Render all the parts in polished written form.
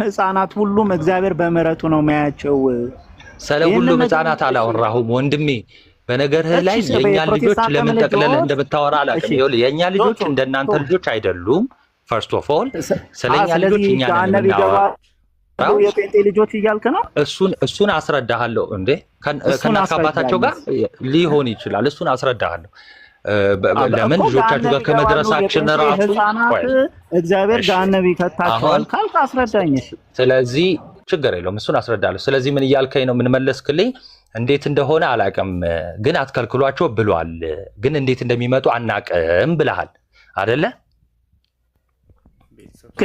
ህፃናት ሁሉም እግዚአብሔር በምህረቱ ነው የሚያያቸው። ስለ ሁሉም ህፃናት አላወራሁም ወንድሜ። በነገርህ ላይ የኛ ልጆች ለምን ጠቅለለህ እንደምታወራ አላውቅም። ይኸውልህ የኛ ልጆች እንደናንተ ልጆች አይደሉም። ፈርስት ኦፍ ኦል ስለኛ ልጆች እኛ ነን የጴንጤ ልጆች እያልክ ነው። እሱን አስረዳሃለሁ እንዴ ከእናት ከአባታቸው ጋር ሊሆን ይችላል። እሱን አስረዳሃለሁ። ለምን ልጆቻችሁ ጋር ከመድረሳችን ራሱ እግዚአብሔር ገሃነም ይከታቸዋል ካልክ አስረዳኝ። ስለዚህ ችግር የለውም እሱን አስረዳለሁ። ስለዚህ ምን እያልከኝ ነው? ምን መለስክልኝ? እንዴት እንደሆነ አላውቅም፣ ግን አትከልክሏቸው ብሏል። ግን እንዴት እንደሚመጡ አናውቅም ብለሃል አይደለ?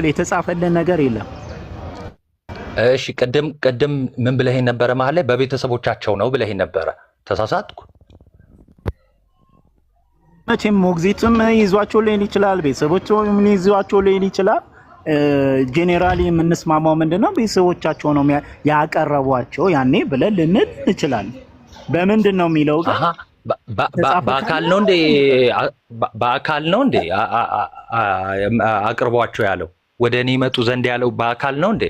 የተጻፈልን ነገር የለም። እሺ ቅድም ምን ብለኸኝ ነበረ? መሀል ላይ በቤተሰቦቻቸው ነው ብለኸኝ ነበረ። ተሳሳትኩ? መቼም ሞግዚትም ይዟቸው ሊሆን ይችላል፣ ቤተሰቦቻቸውም ይዟቸው ሊሆን ይችላል። ጄኔራሊ የምንስማማው ምንድነው? ቤተሰቦቻቸው ነው ያቀረቧቸው ያኔ ብለን ልንል እንችላለን። በምንድን ነው የሚለው ግን በአካል ነው እንዴ? በአካል ነው እንዴ አቅርቧቸው ያለው? ወደ እኔ ይመጡ ዘንድ ያለው በአካል ነው እንዴ?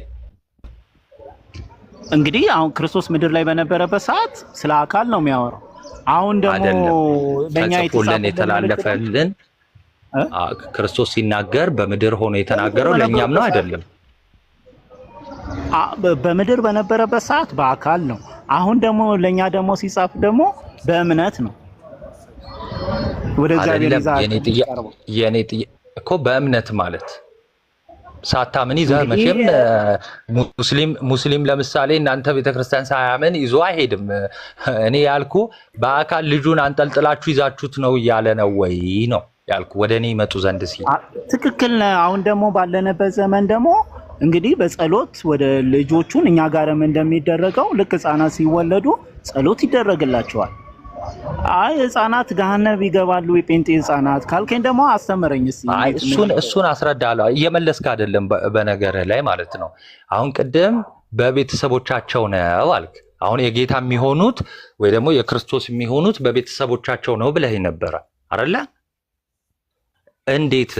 እንግዲህ አሁን ክርስቶስ ምድር ላይ በነበረበት ሰዓት ስለ አካል ነው የሚያወራው። አሁን ደግሞ ለኛ የተላለፈልን ክርስቶስ ሲናገር በምድር ሆኖ የተናገረው ለኛም ነው አይደለም? በምድር በነበረበት ሰዓት በአካል ነው። አሁን ደግሞ ለኛ ደግሞ ሲጻፍ ደግሞ በእምነት ነው። ወደ እግዚአብሔር የኔ እኮ በእምነት ማለት ሳታምን ይዘህ መቼም ሙስሊም ለምሳሌ እናንተ ቤተክርስቲያን ሳያምን ይዞ አይሄድም። እኔ ያልኩ በአካል ልጁን አንጠልጥላችሁ ይዛችሁት ነው እያለ ነው ወይ ነው ያልኩ። ወደ እኔ ይመጡ ዘንድ ሲል ትክክል ነው። አሁን ደግሞ ባለንበት ዘመን ደግሞ እንግዲህ በጸሎት ወደ ልጆቹን እኛ ጋርም እንደሚደረገው ልክ ህፃናት ሲወለዱ ጸሎት ይደረግላቸዋል። አይ ህፃናት ገሃነም ይገባሉ የጴንጤ ህፃናት ካልከኝ ደግሞ አስተምረኝ እስኪ። እሱን አስረዳለሁ። እየመለስክ አይደለም በነገር ላይ ማለት ነው። አሁን ቅድም በቤተሰቦቻቸው ነው አልክ። አሁን የጌታ የሚሆኑት ወይ ደግሞ የክርስቶስ የሚሆኑት በቤተሰቦቻቸው ነው ብለህ ነበረ አይደለ? እንዴት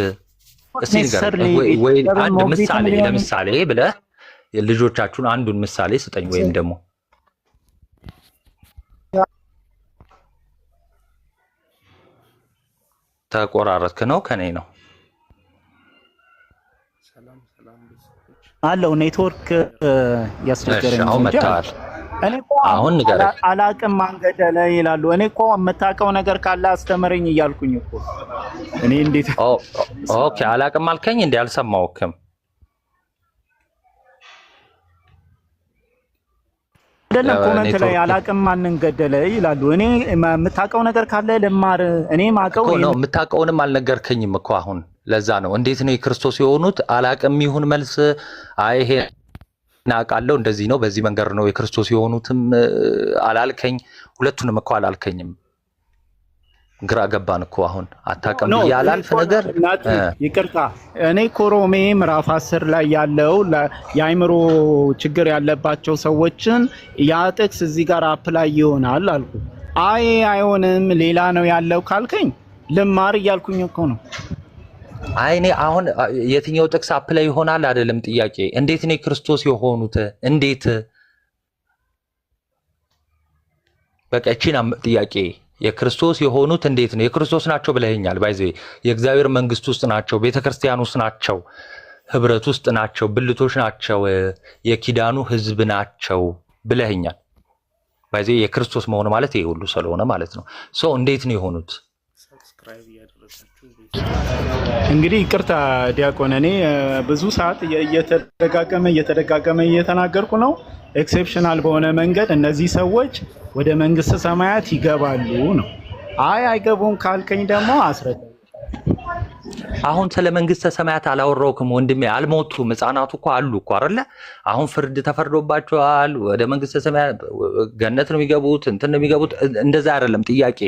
እስኪ ንገረኝ። ወይ አንድ ምሳሌ ለምሳሌ ብለህ ልጆቻችሁን አንዱን ምሳሌ ስጠኝ። ወይም ደግሞ ተቆራረጥክ ነው ከኔ ነው አለው ኔትወርክ ያስቸገረኝ አሁን መጣል። እኔ እኮ አላቅም ማንገደለ ይላሉ። እኔ እኮ የምታውቀው ነገር ካለ አስተምረኝ እያልኩኝ እኮ እኔ እንዴት ኦኬ አላቅም አልከኝ እንዴ? አልሰማሁክም። አይደለም ኮሜንት ላይ አላቅም ማንን ገደለ ይላሉ። እኔ የምታውቀው ነገር ካለ ልማር። እኔ ማቀው ነው የምታውቀውንም አልነገርከኝም እኮ አሁን። ለዛ ነው እንዴት ነው የክርስቶስ የሆኑት? አላቅም ይሁን መልስ አይሄ ናቃለው እንደዚህ ነው በዚህ መንገድ ነው የክርስቶስ የሆኑትም አላልከኝ። ሁለቱንም እኮ አላልከኝም። ግራ ገባን እኮ አሁን አታውቅም ያላልፍ ነገር ይቅርታ። እኔ ኮሮሜ ምዕራፍ 10 ላይ ያለው የአይምሮ ችግር ያለባቸው ሰዎችን ያ ጥቅስ እዚህ ጋር አፕላይ ይሆናል አልኩ። አይ አይሆንም ሌላ ነው ያለው ካልከኝ ልማር እያልኩኝ እኮ ነው። አይ እኔ አሁን የትኛው ጥቅስ አፕላይ ይሆናል አይደለም ጥያቄ። እንዴት ነው ክርስቶስ የሆኑት? እንዴት በቃ እቺና ጥያቄ የክርስቶስ የሆኑት እንዴት ነው? የክርስቶስ ናቸው ብለኸኛል። ባይዘ የእግዚአብሔር መንግስት ውስጥ ናቸው፣ ቤተክርስቲያን ውስጥ ናቸው፣ ህብረት ውስጥ ናቸው፣ ብልቶች ናቸው፣ የኪዳኑ ህዝብ ናቸው ብለኸኛል። ባይዘ የክርስቶስ መሆን ማለት ይሄ ሁሉ ስለሆነ ማለት ነው። ሶ እንዴት ነው የሆኑት? እንግዲህ ይቅርታ ዲያቆን፣ እኔ ብዙ ሰዓት እየተደጋገመ እየተናገርኩ ነው። ኤክሴፕሽናል በሆነ መንገድ እነዚህ ሰዎች ወደ መንግስተ ሰማያት ይገባሉ ነው። አይ አይገቡም ካልከኝ ደግሞ አስረዳ። አሁን ስለ መንግስተ ሰማያት አላወራሁም ወንድሜ። አልሞቱም፣ ህፃናቱ እኮ አሉ እኮ አይደለ? አሁን ፍርድ ተፈርዶባቸዋል። ወደ መንግስተ ሰማያት ገነት ነው የሚገቡት፣ እንትን ነው የሚገቡት። እንደዛ አይደለም ጥያቄ።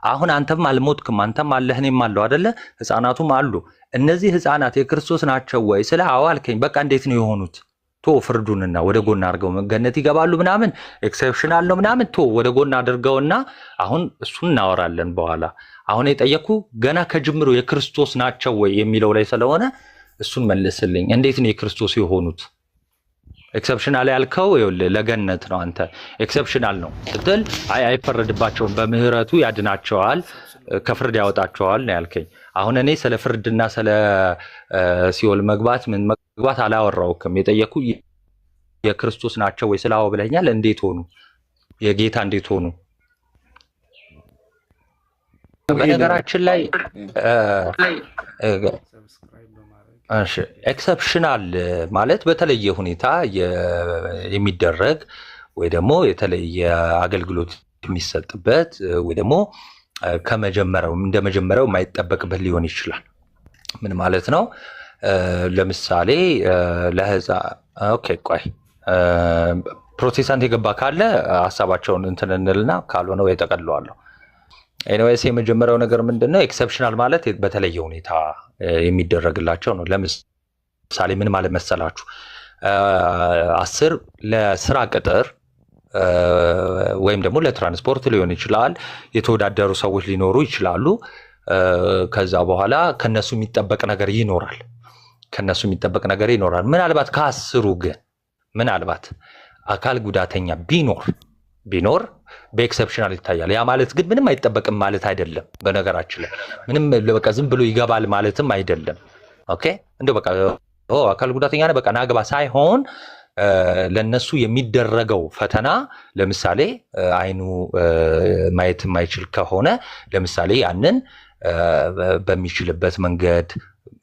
አሁን አንተም አልሞትክም፣ አንተም አለህ፣ እኔም አለው አይደለ? ህፃናቱም አሉ። እነዚህ ህፃናት የክርስቶስ ናቸው ወይ ስለ አዎ አልከኝ። በቃ እንዴት ነው የሆኑት? ቶ ፍርዱንና ወደ ጎን አድርገው ገነት ይገባሉ ምናምን ኤክሴፕሽናል ነው ምናምን ቶ ወደ ጎን አድርገውና አሁን እሱን እናወራለን በኋላ። አሁን የጠየኩ ገና ከጅምሩ የክርስቶስ ናቸው ወይ የሚለው ላይ ስለሆነ እሱን መልስልኝ። እንዴት ነው የክርስቶስ የሆኑት? ኤክሰፕሽናል ያልከው ለገነት ነው። አንተ ኤክሰፕሽናል ነው ስትል አይፈረድባቸውም፣ በምህረቱ ያድናቸዋል፣ ከፍርድ ያወጣቸዋል ነው ያልከኝ። አሁን እኔ ስለ ፍርድና ስለ ሲኦል መግባት ምን መግባት አላወራውክም። የጠየኩ የክርስቶስ ናቸው ወይ ስላው ብለኛል። እንዴት ሆኑ? የጌታ እንዴት ሆኑ? በነገራችን ላይ ኤክሰፕሽናል ማለት በተለየ ሁኔታ የሚደረግ ወይ ደግሞ የተለየ አገልግሎት የሚሰጥበት ወይ ደግሞ ከመጀመሪያው እንደመጀመሪያው የማይጠበቅበት ሊሆን ይችላል። ምን ማለት ነው? ለምሳሌ ኦኬ ቆይ ፕሮቴስታንት የገባ ካለ ሀሳባቸውን እንትን እንልና ካልሆነ ወይ ተቀልለዋለሁ። ኤኒዌይስ የመጀመሪያው ነገር ምንድነው? ኤክሰፕሽናል ማለት በተለየ ሁኔታ የሚደረግላቸው ነው። ለምሳሌ ምን ማለት መሰላችሁ? 10 ለስራ ቅጥር ወይም ደግሞ ለትራንስፖርት ሊሆን ይችላል። የተወዳደሩ ሰዎች ሊኖሩ ይችላሉ። ከዛ በኋላ ከነሱ የሚጠበቅ ነገር ይኖራል። ምናልባት ከ10ሩ ግን ምናልባት አካል ጉዳተኛ ቢኖር በኤክሰፕሽናል ይታያል። ያ ማለት ግን ምንም አይጠበቅም ማለት አይደለም። በነገራችን ላይ ምንም በቃ ዝም ብሎ ይገባል ማለትም አይደለም። ኦኬ እንደው በቃ አካል ጉዳተኛ ነው በቃ ናግባ ሳይሆን ለነሱ የሚደረገው ፈተና ለምሳሌ አይኑ ማየት የማይችል ከሆነ ለምሳሌ ያንን በሚችልበት መንገድ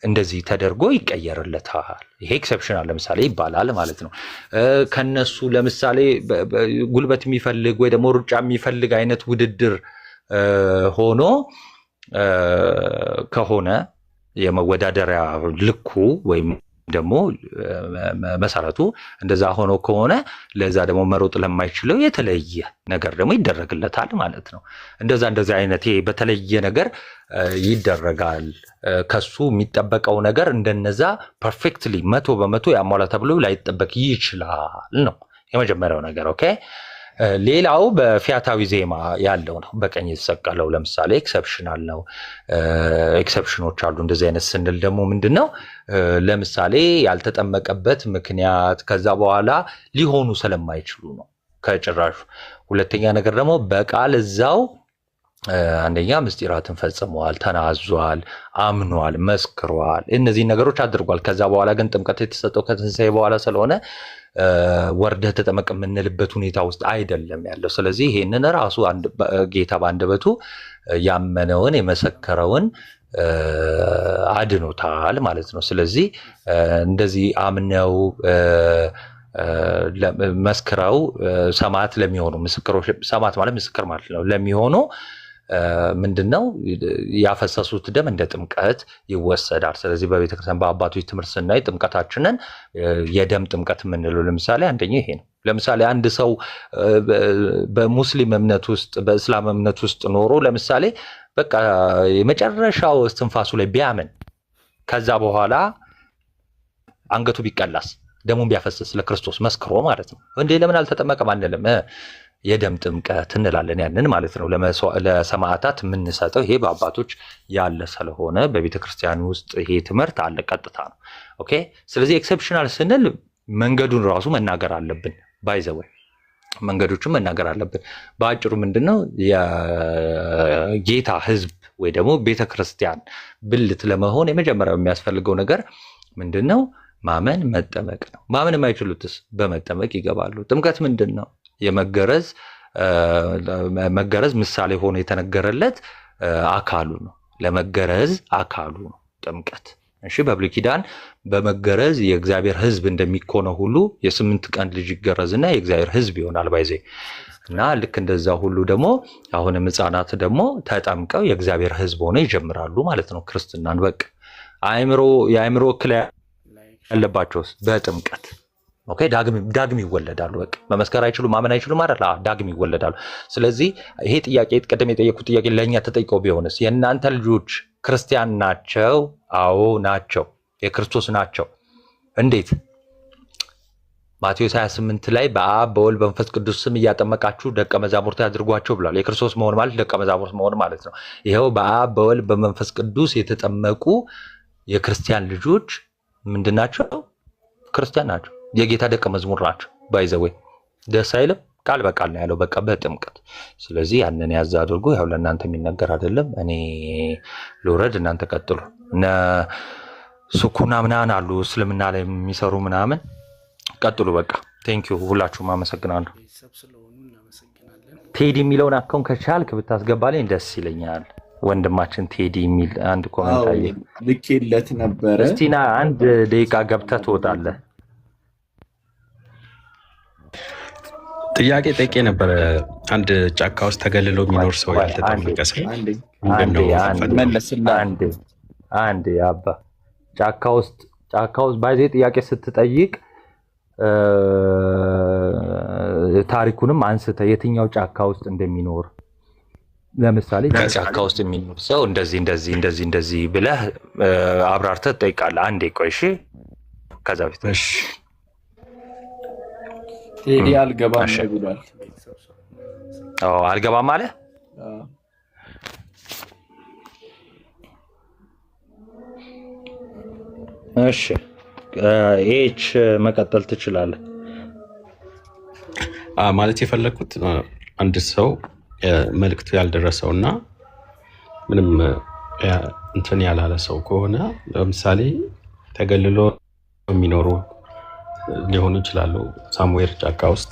እንደዚህ ተደርጎ ይቀየርለታል። ይሄ ኤክሰፕሽናል ለምሳሌ ይባላል ማለት ነው። ከነሱ ለምሳሌ ጉልበት የሚፈልግ ወይ ደግሞ ሩጫ የሚፈልግ አይነት ውድድር ሆኖ ከሆነ የመወዳደሪያ ልኩ ወይም ደግሞ መሰረቱ እንደዛ ሆኖ ከሆነ ለዛ ደግሞ መሮጥ ለማይችለው የተለየ ነገር ደግሞ ይደረግለታል ማለት ነው። እንደዛ አይነት በተለየ ነገር ይደረጋል። ከሱ የሚጠበቀው ነገር እንደነዛ ፐርፌክትሊ 100% ያሟላ ተብሎ ላይጠበቅ ይችላል ነው የመጀመሪያው ነገር። ኦኬ ሌላው በፊያታዊ ዜማ ያለው ነው። በቀኝ የተሰቀለው ለምሳሌ ኤክሰፕሽናል ነው። ኤክሰፕሽኖች አሉ። እንደዚህ አይነት ስንል ደግሞ ምንድነው? ለምሳሌ ያልተጠመቀበት ምክንያት ከዛ በኋላ ሊሆኑ ስለማይችሉ ነው ከጭራሹ። ሁለተኛ ነገር ደግሞ በቃል እዛው አንደኛ ምስጢራትን ፈጽመዋል፣ ተናዟል፣ አምኗል፣ መስክሯል፣ እነዚህ ነገሮች አድርጓል። ከዛ በኋላ ግን ጥምቀት የተሰጠው ከትንሣኤ በኋላ ስለሆነ ወርደህ ተጠመቅ የምንልበት ሁኔታ ውስጥ አይደለም ያለው። ስለዚህ ይሄንን ራሱ ጌታ በአንደበቱ ያመነውን የመሰከረውን አድኖታል ማለት ነው። ስለዚህ እንደዚህ አምነው መስክረው ሰማዕት ለሚሆኑ ምስክሮች፣ ሰማዕት ማለት ምስክር ማለት ነው፣ ለሚሆኑ ምንድነው ያፈሰሱት ደም እንደ ጥምቀት ይወሰዳል። ስለዚህ በቤተክርስቲያን በአባቶች ትምህርት ስናይ ጥምቀታችንን የደም ጥምቀት የምንለው ለምሳሌ አንደኛ ይሄ ነው። ለምሳሌ አንድ ሰው በሙስሊም እምነት ውስጥ በእስላም እምነት ውስጥ ኖሮ ለምሳሌ በቃ የመጨረሻው እስትንፋሱ ላይ ቢያምን ከዛ በኋላ አንገቱ ቢቀላስ ደሙን ቢያፈስስ ለክርስቶስ መስክሮ ማለት ነው እንዴ ለምን አልተጠመቀም አንልም? የደም ጥምቀት እንላለን ያንን ማለት ነው። ለሰማዕታት የምንሰጠው ይሄ በአባቶች ያለ ስለሆነ በቤተክርስቲያን ውስጥ ይሄ ትምህርት አለ፣ ቀጥታ ነው። ኦኬ ስለዚህ ኤክሰፕሽናል ስንል መንገዱን ራሱ መናገር አለብን። ባይዘወይ መንገዶችን መናገር አለብን። በአጭሩ ምንድነው የጌታ ሕዝብ ወይ ደግሞ ቤተክርስቲያን ብልት ለመሆን የመጀመሪያው የሚያስፈልገው ነገር ምንድነው? ማመን፣ መጠመቅ ነው። ማመን የማይችሉትስ በመጠመቅ ይገባሉ። ጥምቀት ምንድን ነው? መገረዝ ምሳሌ ሆኖ የተነገረለት አካሉ ነው። ለመገረዝ አካሉ ነው ጥምቀት። እሺ በብሉይ ኪዳን በመገረዝ የእግዚአብሔር ሕዝብ እንደሚኮነው ሁሉ የ8 ቀን ልጅ ይገረዝና የእግዚአብሔር ሕዝብ ይሆናል ባይዜ እና ልክ እንደዛ ሁሉ ደግሞ አሁንም ሕፃናት ደግሞ ተጠምቀው የእግዚአብሔር ሕዝብ ሆነው ይጀምራሉ ማለት ነው ክርስትናን። በቃ የአእምሮ እክል ያለባቸውስ በጥምቀት ኦኬ ዳግም ይወለዳሉ። በቃ መመስከር አይችሉም፣ ማመን አይችሉም አይደል? ዳግም ይወለዳሉ። ስለዚህ ይሄ ጥያቄ ቀደም የጠየቁት ጥያቄ ለእኛ ተጠይቀው ቢሆንስ የእናንተ ልጆች ክርስቲያን ናቸው? አዎ ናቸው፣ የክርስቶስ ናቸው። እንዴት? ማቴዎስ 28 ላይ በአብ በወልድ በመንፈስ ቅዱስ ስም እያጠመቃችሁ ደቀ መዛሙርት ያድርጓቸው ብሏል። የክርስቶስ መሆን ማለት ደቀ መዛሙርት መሆን ማለት ነው። ይኸው በአብ በወልድ በመንፈስ ቅዱስ የተጠመቁ የክርስቲያን ልጆች ምንድን ናቸው? ክርስቲያን ናቸው። የጌታ ደቀ መዝሙር ናቸው። ባይዘወይ ደስ አይልም? ቃል በቃል ነው ያለው፣ በቃ በጥምቀት። ስለዚህ ያንን ያዝ አድርጎ ያው ለእናንተ የሚነገር አይደለም። እኔ ልውረድ፣ እናንተ ቀጥሉ። እነ ሱኩና ምናምን አሉ እስልምና ላይ የሚሰሩ ምናምን፣ ቀጥሉ። በቃ ቴንኪዩ፣ ሁላችሁም አመሰግናለሁ። ቴዲ የሚለውን አካውንት ከቻልክ ብታስገባልኝ ደስ ይለኛል። ወንድማችን ቴዲ የሚል አንድ ኮሜንት አየ ልኬለት ነበረ። እስቲና አንድ ደቂቃ ገብተህ ትወጣለህ። ጥያቄ ጠይቄ ነበረ። አንድ ጫካ ውስጥ ተገልሎ የሚኖር ሰው ያልተጠመቀ ሰው አንድ አባ ጫካ ውስጥ ባይዜ ጥያቄ ስትጠይቅ ታሪኩንም አንስተ የትኛው ጫካ ውስጥ እንደሚኖር ለምሳሌ ጫካ ውስጥ የሚኖር ሰው እንደዚህ ብለህ አብራርተህ ትጠይቃለህ። አንዴ ቆይ እሺ። ከዛ በፊት ቴዲ አልገባም ብሏል። አልገባም አለ። እሺ ኤች መቀጠል ትችላለህ። ማለት የፈለኩት አንድ ሰው መልእክቱ ያልደረሰው እና ምንም እንትን ያላለ ሰው ከሆነ ለምሳሌ ተገልሎ የሚኖሩ ሊሆኑ ይችላሉ። ሳሙኤል ጫካ ውስጥ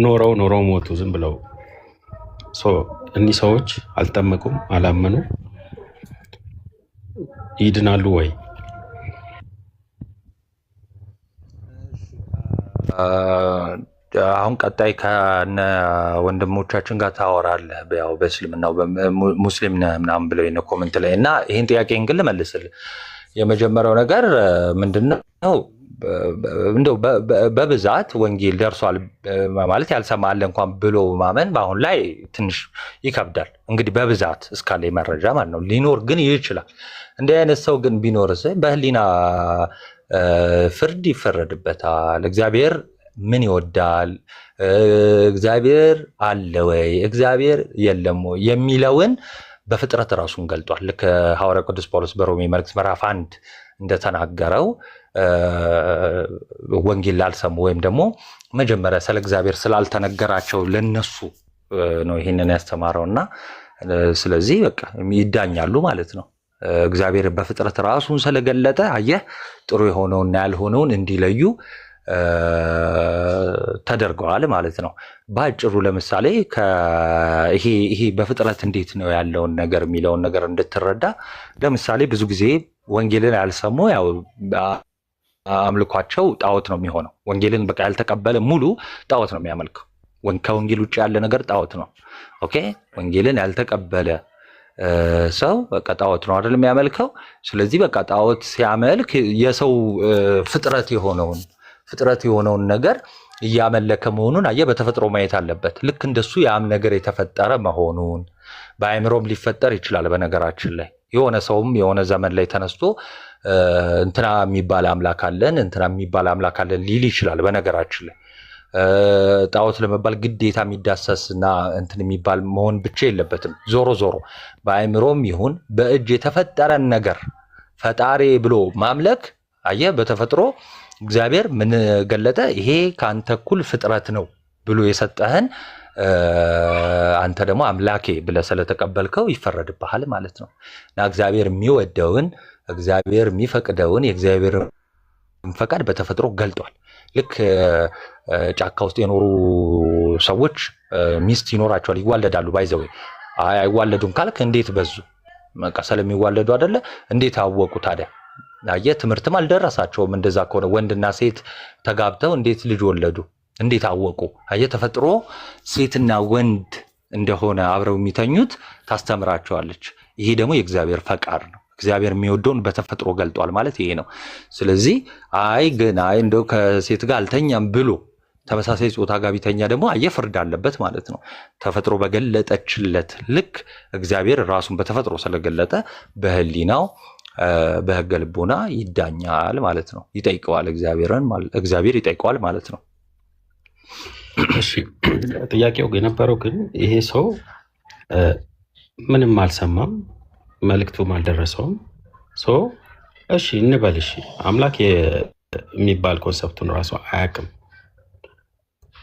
ኖረው ሞቱ ዝም ብለው። እኒህ ሰዎች አልጠመቁም፣ አላመኑ፣ ይድናሉ ወይ? አሁን ቀጣይ ከነ ወንድሞቻችን ጋር ታወራለህ። ያው በእስልምናው ሙስሊም ነህ ምናምን ብለው የነ ኮሜንት ላይ እና ይህን ጥያቄን ግን ልመልስልህ። የመጀመሪያው ነገር ምንድነው? እንደው በብዛት ወንጌል ደርሷል ማለት ያልሰማ አለ እንኳን ብሎ ማመን በአሁን ላይ ትንሽ ይከብዳል። እንግዲህ በብዛት እስካለ መረጃ ማለት ነው። ሊኖር ግን ይችላል። እንዲህ አይነት ሰው ግን ቢኖርስ በህሊና ፍርድ ይፈረድበታል። እግዚአብሔር ምን ይወዳል? እግዚአብሔር አለ ወይ? እግዚአብሔር የለም ወይ? የሚለውን በፍጥረት ራሱን ገልጧል። ልክ ሐዋርያው ቅዱስ ጳውሎስ በሮሜ መልእክት ምዕራፍ 1 እንደተናገረው ወንጌል ላልሰሙ ወይም ደግሞ መጀመሪያ ስለ እግዚአብሔር ስላልተነገራቸው ለነሱ ነው ይህንን ያስተማረው እና ስለዚህ በቃ ይዳኛሉ ማለት ነው። እግዚአብሔር በፍጥረት ራሱን ስለገለጠ አየህ፣ ጥሩ የሆነውና ያልሆነውን እንዲለዩ ተደርገዋል ማለት ነው። በአጭሩ ለምሳሌ ይሄ በፍጥረት እንዴት ነው ያለውን ነገር የሚለውን ነገር እንድትረዳ ለምሳሌ ብዙ ጊዜ ወንጌልን ያልሰሙ ያው አምልኳቸው ጣዖት ነው የሚሆነው። ወንጌልን በቃ ያልተቀበለ ሙሉ ጣዖት ነው የሚያመልከው። ከወንጌል ውጭ ያለ ነገር ጣዖት ነው። ኦኬ፣ ወንጌልን ያልተቀበለ ሰው በቃ ጣዖት ነው አይደል የሚያመልከው። ስለዚህ በቃ ጣዖት ሲያመልክ የሰው ፍጥረት የሆነውን ነገር እያመለከ መሆኑን አየህ፣ በተፈጥሮ ማየት አለበት። ልክ እንደሱ ያም ነገር የተፈጠረ መሆኑን በአእምሮም ሊፈጠር ይችላል። በነገራችን ላይ የሆነ ሰውም የሆነ ዘመን ላይ ተነስቶ እንትና የሚባል አምላክ አለን ሊል ይችላል። በነገራችን ላይ ጣዖት ለመባል ግዴታ የሚዳሰስና እንትን የሚባል መሆን ብቻ የለበትም። ዞሮ በአእምሮም ይሁን በእጅ የተፈጠረን ነገር ፈጣሪ ብሎ ማምለክ አየህ፣ በተፈጥሮ እግዚአብሔር ምን ገለጠ? ይሄ ከአንተ እኩል ፍጥረት ነው ብሎ የሰጠህን አንተ ደግሞ አምላኬ ብለህ ስለተቀበልከው ይፈረድብሃል ማለት ነው። እና እግዚአብሔር የሚወደውን እግዚአብሔር የሚፈቅደውን የእግዚአብሔር ፈቃድ በተፈጥሮ ገልጧል። ልክ ጫካ ውስጥ የኖሩ ሰዎች ሚስት ይኖራቸዋል፣ ይዋለዳሉ። ባይዘው አይዋለዱም ካልክ እንዴት በዙ? በቃ ስለሚዋለዱ አይደለ? እንዴት አወቁ ታዲያ? አየህ፣ ትምህርትም አልደረሳቸውም። እንደዛ ከሆነ ወንድና ሴት ተጋብተው እንዴት ልጅ ወለዱ? እንዴት አወቁ? አየህ፣ ተፈጥሮ ሴትና ወንድ እንደሆነ አብረው የሚተኙት ታስተምራቸዋለች። ይሄ ደግሞ የእግዚአብሔር ፈቃድ ነው። እግዚአብሔር የሚወደውን በተፈጥሮ ገልጧል ማለት ይሄ ነው። ስለዚህ ግን እንደው ከሴት ጋር አልተኛም ብሎ ተመሳሳይ ጾታ ጋር ቢተኛ ደግሞ አየህ ፍርድ አለበት ማለት ነው። ተፈጥሮ በገለጠችለት ልክ እግዚአብሔር ራሱን በተፈጥሮ ስለገለጠ በህሊናው በህገ ልቦና ይዳኛል ማለት ነው። ይጠይቀዋል፣ እግዚአብሔር ይጠይቀዋል ማለት ነው። እሺ፣ ጥያቄው የነበረው ግን ይሄ ሰው ምንም አልሰማም፣ መልእክቱም አልደረሰውም። እሺ እንበል፣ እሺ አምላክ የሚባል ኮንሰፕቱን ራሱ አያውቅም።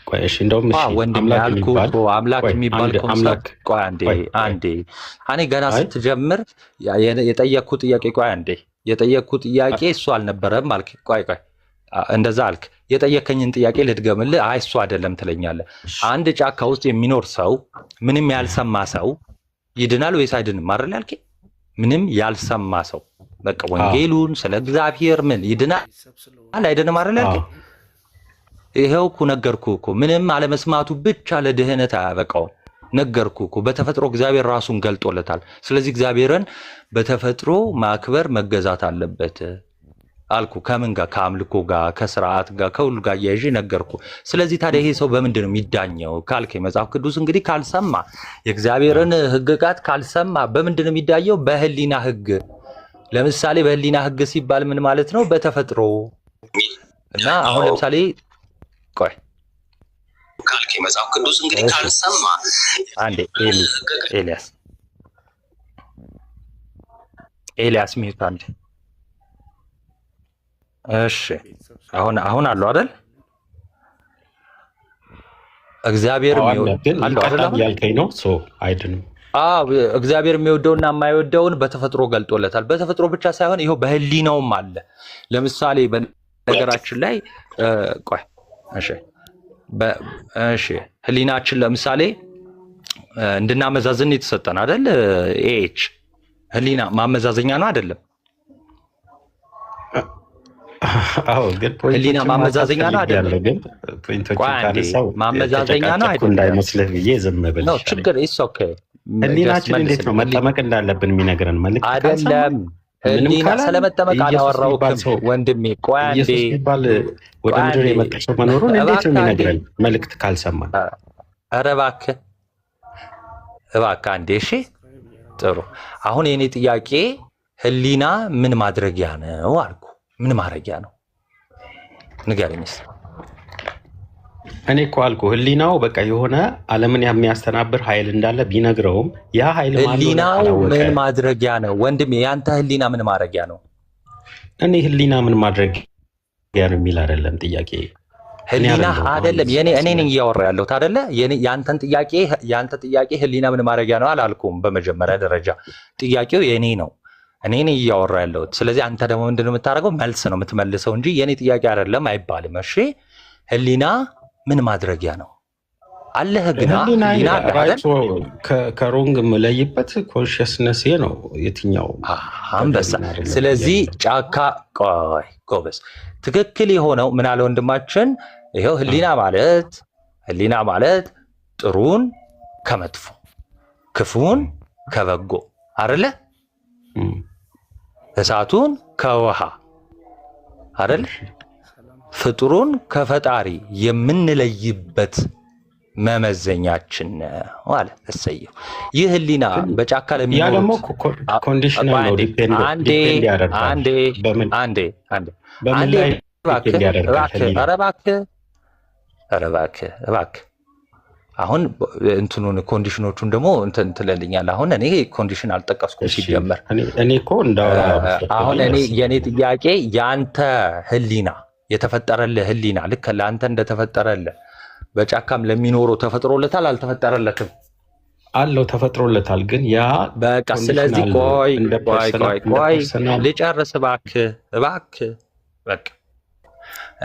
ቆይ እሺ፣ እንደውም እሺ ወንድም ያልኩት አምላክ የሚባል ኮንሰፕት ቆይ አንዴ እኔ ገና ስትጀምር የጠየቅኩት ጥያቄ ቆይ አንዴ የጠየቅኩት ጥያቄ እሱ አልነበረም አልክ። ቆይ እንደዛ አልክ። የጠየከኝን ጥያቄ ልድገምልህ። አይ እሱ አይደለም ትለኛለህ። አንድ ጫካ ውስጥ የሚኖር ሰው ምንም ያልሰማ ሰው ይድናል ወይስ አይድንም? አይደል ያልክ? ምንም ያልሰማ ሰው በቃ ወንጌሉን ስለ እግዚአብሔር ምን ይድናል አይድንም? አይደል ያልክ? ይሄው እኮ ነገርኩህ እኮ ምንም አለመስማቱ ብቻ ለድህነት አያበቃውም። ነገርኩህ እኮ በተፈጥሮ እግዚአብሔር ራሱን ገልጦለታል። ስለዚህ እግዚአብሔርን በተፈጥሮ ማክበር መገዛት አለበት አልኩ። ከምን ጋር? ከአምልኮ ጋር፣ ከስርዓት ጋር፣ ከሁሉ ጋር እያይዤ ነገርኩ። ስለዚህ ታዲያ ይሄ ሰው በምንድን ነው የሚዳኘው ካልከኝ፣ መጽሐፍ ቅዱስ እንግዲህ ካልሰማ የእግዚአብሔርን ሕግጋት ካልሰማ በምንድን ነው የሚዳኘው? በህሊና ሕግ። ለምሳሌ በህሊና ሕግ ሲባል ምን ማለት ነው? በተፈጥሮ እና አሁን ለምሳሌ ቆይ ካልከኝ መጽሐፍ ቅዱስ እንግዲህ ካልሰማ አንዴ ኤልያስ ሚዩት አንዴ። እሺ አሁን አለው አይደል? እግዚአብሔር የሚወደው አይደል ያልከኝ ነው። ሶ አይድንም። እግዚአብሔር የሚወደውና የማይወደውን በተፈጥሮ ገልጦለታል። በተፈጥሮ ብቻ ሳይሆን ይኸው በህሊናውም አለ። ለምሳሌ በነገራችን ላይ ቆይ እሺ ህሊናችን ለምሳሌ እንድናመዛዝን የተሰጠን አይደል? ኤች ህሊና ማመዛዘኛ ነው አይደለም? አዎ ግን ህሊና ማመዛዘኛ ነው አይደለም? ግን ፖይንቶችን ካነሳው ማመዛዘኛ ነው አይደለም? እንዳይመስልህ ብዬ ዝም ብል ነው። ችግር ኢትስ ኦኬ። ህሊናችን እንዴት ነው መጠመቅ እንዳለብን የሚነግረን መልእክት አይደለም? ህሊና ስለመጠመቅ አላወራሁም ወንድሜ። ቆይ አንዴ ኢየሱስ የሚባል ወደ ምድር የመጣ ሰው መኖሩን እንዴት ነው የሚነግረን መልእክት ካልሰማን? ኧረ እባክህ አንዴ። እሺ ጥሩ። አሁን የኔ ጥያቄ ህሊና ምን ማድረጊያ ነው አልኩ። ምን ማድረጊያ ነው ንገረኝ። እኔ እኮ አልኩ ህሊናው በቃ የሆነ ዓለምን የሚያስተናብር ኃይል እንዳለ ቢነግረውም ያ ኃይል ህሊናው ምን ማድረጊያ ነው ወንድሜ? ያንተ ህሊና ምን ማድረጊያ ነው? እኔ ህሊና ምን ማድረጊያ ነው የሚል አይደለም ጥያቄ። ህሊና አይደለም እኔ ነኝ እያወራ ያለሁት አይደለ? ያንተ ጥያቄ ህሊና ምን ማድረጊያ ነው አላልኩም። በመጀመሪያ ደረጃ ጥያቄው የኔ ነው። እኔ ነኝ እያወራ ያለሁት። ስለዚህ አንተ ደግሞ ምንድነው የምታደርገው? መልስ ነው የምትመልሰው እንጂ የኔ ጥያቄ አይደለም አይባልም። እሺ ህሊና ምን ማድረጊያ ነው? አለህ ግና ህሊና ከሮንግ የምለይበት ኮንሽስነስ ነው የትኛው አንበሳ። ስለዚህ ጫካ ቆይ ጎበዝ፣ ትክክል የሆነው ምን አለ ወንድማችን? ይሄው ህሊና ማለት ጥሩን ከመጥፎ ክፉን ከበጎ አይደለ? እሳቱን ከውሃ አይደል? ፍጡሩን ከፈጣሪ የምንለይበት መመዘኛችን ነው አለ። እሰየው። ይህ ህሊና በጫካ ለሚኖሩት ያ ደግሞ ኮንዲሽናል ነው። አንዴ እባክህ አሁን እንትኑን ኮንዲሽኖቹን ደግሞ እንትን ትለልኛለህ። አሁን እኔ ኮንዲሽን አልጠቀስኩም ሲጀመር። እኔ እኮ እንዳወራ አሁን የኔ ጥያቄ ያንተ ህሊና የተፈጠረልህ ህሊና ልክ ለአንተ እንደተፈጠረልህ በጫካም ለሚኖረው ተፈጥሮለታል አልተፈጠረለትም? አለው ተፈጥሮለታል። ግን ያ በቃ ስለዚህ ቆይ ልጨርስ እባክህ በቃ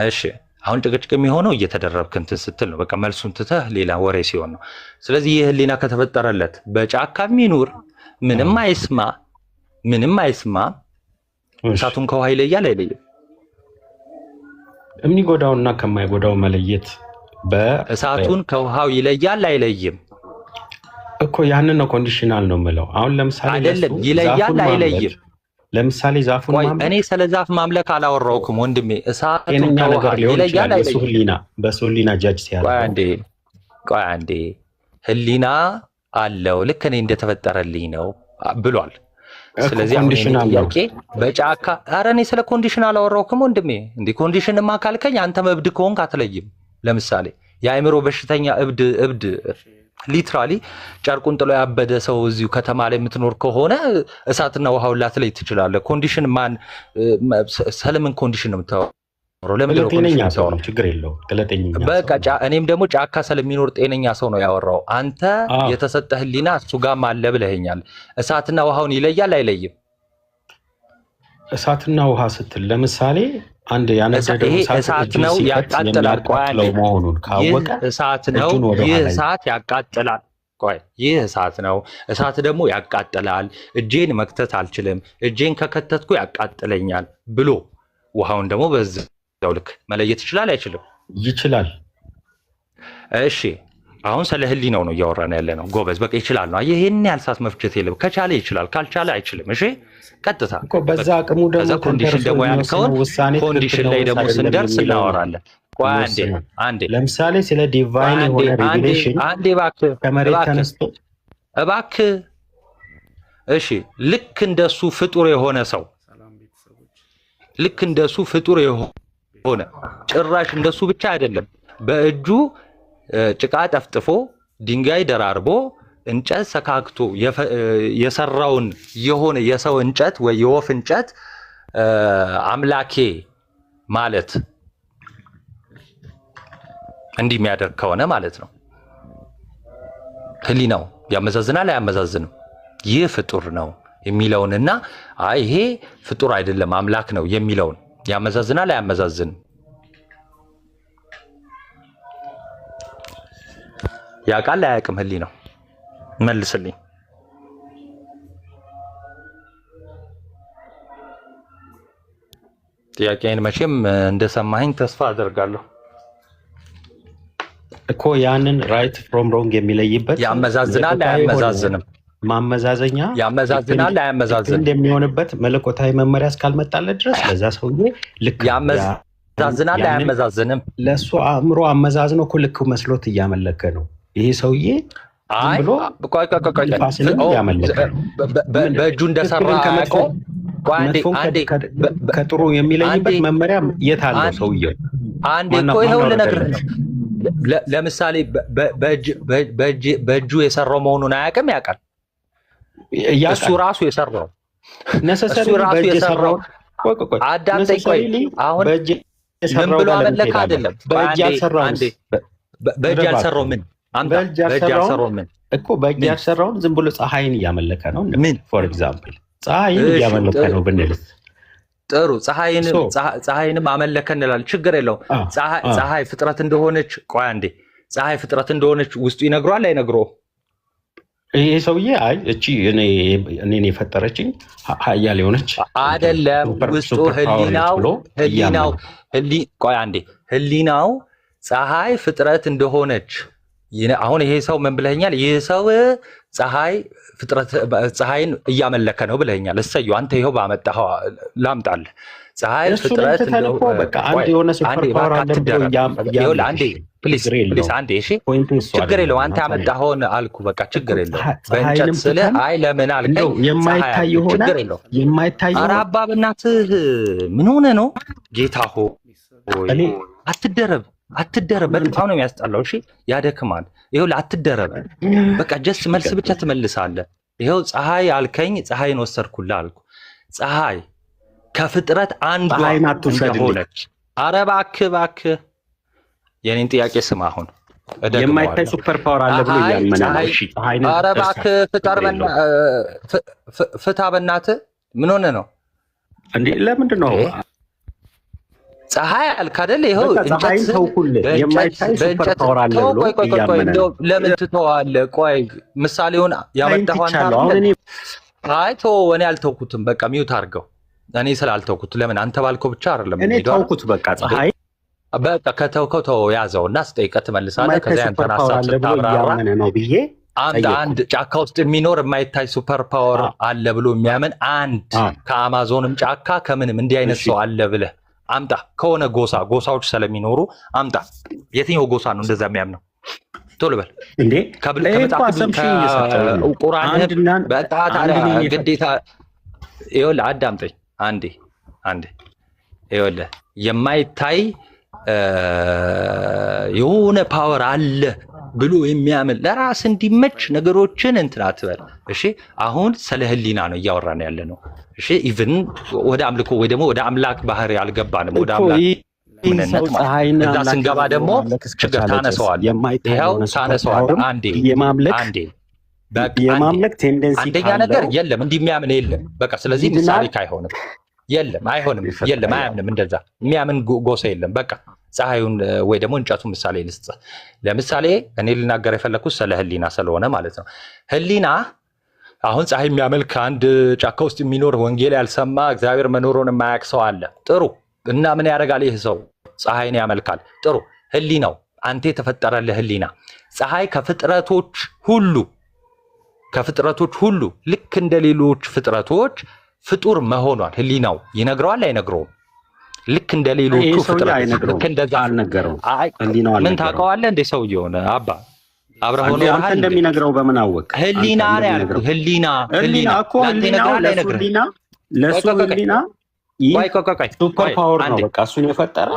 እሺ። አሁን ጭቅጭቅ የሚሆነው እየተደረብክ እንትን ስትል ነው። በቃ መልሱን ትተህ ሌላ ወሬ ሲሆን ነው። ስለዚህ ይህ ህሊና ከተፈጠረለት በጫካ የሚኖር ምንም አይስማ እሳቱን ከውሃ ይለያል አይለይም? የሚጎዳውና ከማይጎዳው መለየት እሳቱን ከውሃው ይለያል አይለይም እኮ ያንን ነው ኮንዲሽናል ነው የምለው። አሁን ለምሳሌ አይደለም ይለያል አይለይም። ለምሳሌ ዛፉን ማምለክ እኔ ስለ ዛፍ ማምለክ አላወራሁም ወንድሜ። እሳቱን ከውሃ ይለያል አይለይም? በሱ ህሊና ጃጅ ሲያደርግ ቆይ አንዴ ህሊና አለው ልክ እኔ እንደተፈጠረልኝ ነው ብሏል። ስለዚህ አሁን ጥያቄ በጫካ ኧረ እኔ ስለ ኮንዲሽን አላወራሁም ወንድሜ። እንዴ ኮንዲሽንማ ካልከኝ አንተም እብድ ከሆንክ አትለይም። ለምሳሌ የአእምሮ በሽተኛ እብድ ሊትራሊ ጨርቁን ጥሎ ያበደ ሰው እዚሁ ከተማ ላይ የምትኖር ከሆነ እሳትና ውሃውን ላትለይ ትችላለህ። ኮንዲሽን ስለምን ኮንዲሽን ነው የምታወራው? ለምን ነው ጤነኛ ኮንዲሽን ሰው ነው? ችግር የለውም። በቃ እኔም ደግሞ ጫካ ስለሚኖር ጤነኛ ሰው ነው ያወራው። አንተ የተሰጠህ ህሊና እሱ ጋር አለ ብለኸኛል። እሳትና ውሃውን ይለያል አይለይም? እሳትና ውሃ ስትል ለምሳሌ አንድ ያነደደው እሳት ነው ያቃጥላል። ቆይ መሆኑን ካወቀ እሳት ነው፣ ይህ እሳት ያቃጥላል። ቆይ ይህ እሳት ነው፣ እሳት ደግሞ ያቃጥላል። እጄን መክተት አልችልም፣ እጄን ከከተትኩ ያቃጥለኛል ብሎ ውሃውን ደግሞ በዛው ልክ መለየት ይችላል አይችልም? ይችላል። እሺ አሁን ስለ ህሊናው ነው እያወራን ያለ ነው። ጎበዝ በቃ ይችላል ነው። ይሄን ያህል ሰዓት መፍጀት የለም። ከቻለ ይችላል፣ ካልቻለ አይችልም። እሺ ቀጥታ እኮ በዛ አቅሙ ደግሞ ኮንዲሽን ደግሞ ያልከውን ኮንዲሽን ላይ ደግሞ ስንደርስ እናወራለን። ቆይ አንዴ ለምሳሌ ስለ ዲቫይን የሆነ ሪቪሌሽን አንዴ ከመሬት ተነስቶ እባክህ እሺ ልክ እንደሱ ፍጡር የሆነ ሰው ልክ እንደሱ ፍጡር የሆነ ጭራሽ እንደሱ ብቻ አይደለም በእጁ ጭቃ ጠፍጥፎ ድንጋይ ደራርቦ እንጨት ሰካክቶ የሰራውን የሆነ የሰው እንጨት ወይ የወፍ እንጨት አምላኬ ማለት እንዲህ የሚያደርግ ከሆነ ማለት ነው ህሊናው ያመዛዝናል አያመዛዝንም? ይህ ፍጡር ነው የሚለውንና አይ ይሄ ፍጡር አይደለም አምላክ ነው የሚለውን ያመዛዝናል አያመዛዝንም? ያውቃል አያውቅም? ህሊናው መልስልኝ። ጥያቄን መቼም እንደሰማኸኝ ተስፋ አደርጋለሁ እኮ ያንን ራይት ፍሮም ሮንግ የሚለይበት ያመዛዝናል አያመዛዝንም? ማመዛዘኛ ያመዛዝናል አያመዛዝንም? እንደሚሆንበት መለኮታዊ መመሪያ እስካልመጣለት ድረስ ለዛ ሰውዬ ልክ ያመዛዝናል አያመዛዝንም? ለሱ አእምሮ አመዛዝኖ እኮ ልክ መስሎት እያመለከ ነው ይሄ ሰውዬ ብሎ በእጁ እንደሰራ ከጥሩ የሚለይበት መመሪያ የት አለው ሰውዬው? አንዴ እኮ ይኸው ልነግርህ ነው። ለምሳሌ በእጁ የሰራው መሆኑን አያውቅም? ያውቃል። እሱ ራሱ የሰራው አዳምጠኝ። ቆይ አሁን ምን ብሎ አመለከ? አይደለም በእጅ ያልሰራው ምን በእጅ ያልሰራው ምን እኮ በእጅ ያልሰራውን ዝም ብሎ ፀሐይን እያመለከ ነው። ምን ፎር ኤግዛምፕል ፀሐይን እያመለከ ነው ብንልስ? ጥሩ ፀሐይንም አመለከ እንላለን። ችግር የለውም። ፀሐይ ፍጥረት እንደሆነች ቆይ አንዴ ፀሐይ ፍጥረት እንደሆነች ውስጡ ይነግሯል አይነግረውም? ይሄ ሰውዬ አይ እቺ እኔን የፈጠረችኝ ሀያል የሆነች አይደለም። ውስጡ ቆይ አንዴ ህሊናው ፀሐይ ፍጥረት እንደሆነች አሁን ይሄ ሰው ምን ብለኸኛል? ይህ ሰው ፀሐይን እያመለከ ነው ብለኸኛል። እሰየው አንተ ይኸው ባመጣኸው ላምጣልህ። ፀሐይ ፍጥረት ችግር የለውም። አንተ ያመጣኸውን አልኩ በቃ ችግር የለውም። በእንጨት ስልህ አይ ለምን አልከኝ? የማይታይ የሆነ ኧረ አባ በእናትህ ምን ሆነ ነው ጌታ ሆይ አትደረብ። በጣም ነው የሚያስጠላው። እሺ ያደክማል። ይኸው አትደረብ። በቃ ጀስት መልስ ብቻ ትመልሳለህ። ይኸው ፀሐይ አልከኝ፣ ፀሐይን ወሰድኩልህ አልኩ። ፀሐይ ከፍጥረት አንዷ እንደሆነች ኧረ እባክህ የኔን ጥያቄ ስማ። አሁን የማይታይ ሱፐር ፓወር አለ ብሎ እያመነ ነው። እሺ ኧረ እባክህ ፍታ በእናትህ። ምን ሆነ ነው እንዴ? ለምንድን ነው ፀሐይ አልክ አይደል? ይኸው እንጨት የማይታይ ሱፐር ፓወር አለ ብሎ እያመነ ነው። ለምን ትተዋለህ? ቆይ ምሳሌውን ያመጣኸው አንተ አይደል? አይ ተወው፣ እኔ አልተውኩትም። በቃ ሚውት አድርገው። እኔ ስላልተውኩት ለምን አንተ ባልከው ብቻ አይደለም እኔ ተውኩት። በቃ ፀሐይ በቃ ከተውከው ተወው፣ ያዘው እና ስጠይቀህ ትመልሳለህ። ከዚያ አንተን ሀሳብ ስታብራራ ነው ብዬ አንድ ጫካ ውስጥ የሚኖር የማይታይ ሱፐር ፓወር አለ ብሎ የሚያምን አንድ ከአማዞንም ጫካ ከምንም እንዲህ አይነት ሰው አለ ብለህ አምጣ። ከሆነ ጎሳዎች ስለሚኖሩ አምጣ። የትኛው ጎሳ ነው እንደዛ የሚያምነው? ቶሎ በል እንዴ። ቁርአንህን በቃ ታዲያ ግዴታ ይኸውልህ፣ አዳምጠኝ አንዴ። ይኸውልህ የማይታይ የሆነ ፓወር አለ ብሎ የሚያምን ለራስ እንዲመች ነገሮችን እንትን አትበል። እሺ አሁን ስለ ህሊና ነው እያወራን ያለ ነው። እሺ ኢቭን ወደ አምልኮ ወይ ደግሞ ወደ አምላክ ባህሪ አልገባንም። ወደ አምላክ ምንነት ማለት እዛ ስንገባ ደግሞ ችግር ታነሰዋለህ። ይኸው ታነሰዋለህ። አንዴ የማምለክ ቴንደንሲ አንደኛ ነገር የለም እንዲህ የሚያምን የለም። በቃ ስለዚህ ምሳሌ አይሆንም። የለም አይሆንም። የለም አያምንም። እንደዛ የሚያምን ጎሳ የለም። በቃ ፀሐዩን ወይ ደግሞ እንጨቱን ምሳሌ ልስጥ። ለምሳሌ እኔ ልናገር የፈለኩት ስለ ህሊና ስለሆነ ማለት ነው። ህሊና አሁን ፀሐይ የሚያመልክ አንድ ጫካ ውስጥ የሚኖር ወንጌል ያልሰማ እግዚአብሔር መኖሩን የማያውቅ ሰው አለ። ጥሩ እና ምን ያደርጋል? ይህ ሰው ፀሐይን ያመልካል። ጥሩ ህሊናው አንተ የተፈጠረልህ ህሊና ፀሐይ ከፍጥረቶች ሁሉ ልክ እንደ ሌሎች ፍጥረቶች ፍጡር መሆኗን ህሊናው ይነግረዋል አይነግረውም? ልክ እንደ ሌሎቹ ፍጥረቶች ልክ እንደዛ አልነገረውም። ምን ታውቀዋለህ እንደ ሰውየውን አባ አብረህ ሆኖ አንተ እንደሚነግረው በምን አወቅ? ህሊና ነው ያልኩህ። ህሊና እኮ ህሊናው ለሱ ህሊና ሱፐር ፓወር ነው። በቃ እሱን የፈጠረ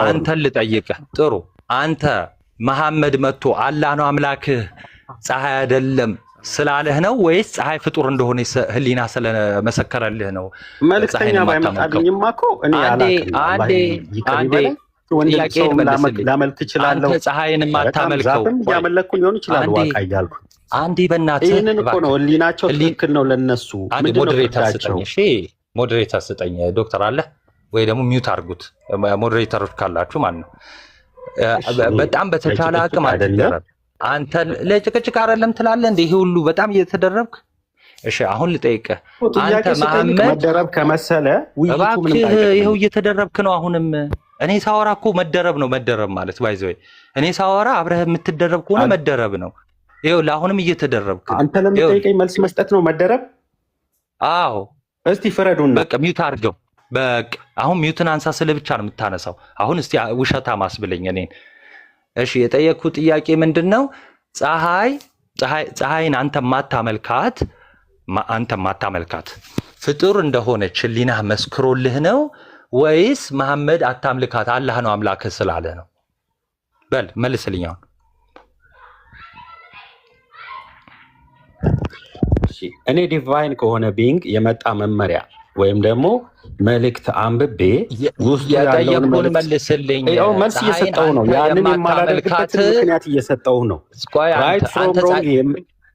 አንተን ልጠይቅህ። ጥሩ አንተ መሐመድ መጥቶ አላህ ነው አምላክህ ፀሐይ አይደለም ስላለህ ነው ወይስ ፀሐይ ፍጡር እንደሆነ ህሊና ስለመሰከረልህ ነው? መልእክተኛ ባይመጣልኝማ እኮ እኔ ላመልክ እችላለሁ። አንተ ፀሐይን የማታመልከው ያመለኩኝ ሊሆን ይችላል። ዋቃ እያልኩ አንዴ በእናትህ ይህንን እኮ ነው ህሊናቸው ትክክል ነው ለነሱ። ሞዴሬተር ስጠኝ ዶክተር አለ ወይ ደግሞ ሚውት አድርጉት ሞዴሬተሮች ካላችሁ ማለት ነው። በጣም በተቻለ አቅም አትደረብ። አንተ ለጭቅጭቅ አይደለም ትላለህ እንዴ? ይሄ ሁሉ በጣም እየተደረብክ። እሺ አሁን ልጠይቅህ፣ አንተ መሐመድ መደረብ ከመሰለ እባክህ ይሄው እየተደረብክ ነው። አሁንም እኔ ሳወራ እኮ መደረብ ነው። መደረብ ማለት ባይዘይ እኔ ሳወራ አብረህ የምትደረብ ከሆነ መደረብ ነው። ይሄው ለአሁንም እየተደረብክ አንተ ለምትጠይቀኝ መልስ መስጠት ነው መደረብ። አዎ እስቲ ፍረዱና በቃ ሚውት አድርገው። በቃ አሁን ሚውትን አንሳ ስለ ብቻ ነው የምታነሳው። አሁን እስቲ ውሸታ ማስብለኝ እኔን። እሺ የጠየቅኩት ጥያቄ ምንድነው? ፀሐይን አንተ ማታመልካት ፍጡር እንደሆነች ህሊናህ መስክሮልህ ነው ወይስ መሐመድ አታምልካት አላህ ነው አምላክህ ስላለ ነው? በል መልስልኝ። አሁን እኔ ዲቫይን ከሆነ ቢንግ የመጣ መመሪያ ወይም ደግሞ መልእክት አንብቤ ውስጥ ያለውን መልስልኝ። መልስ እየሰጠው ነው። ያንን የማላደርግበት ምክንያት እየሰጠው ነው። ራይት ፍሮም ሮንግ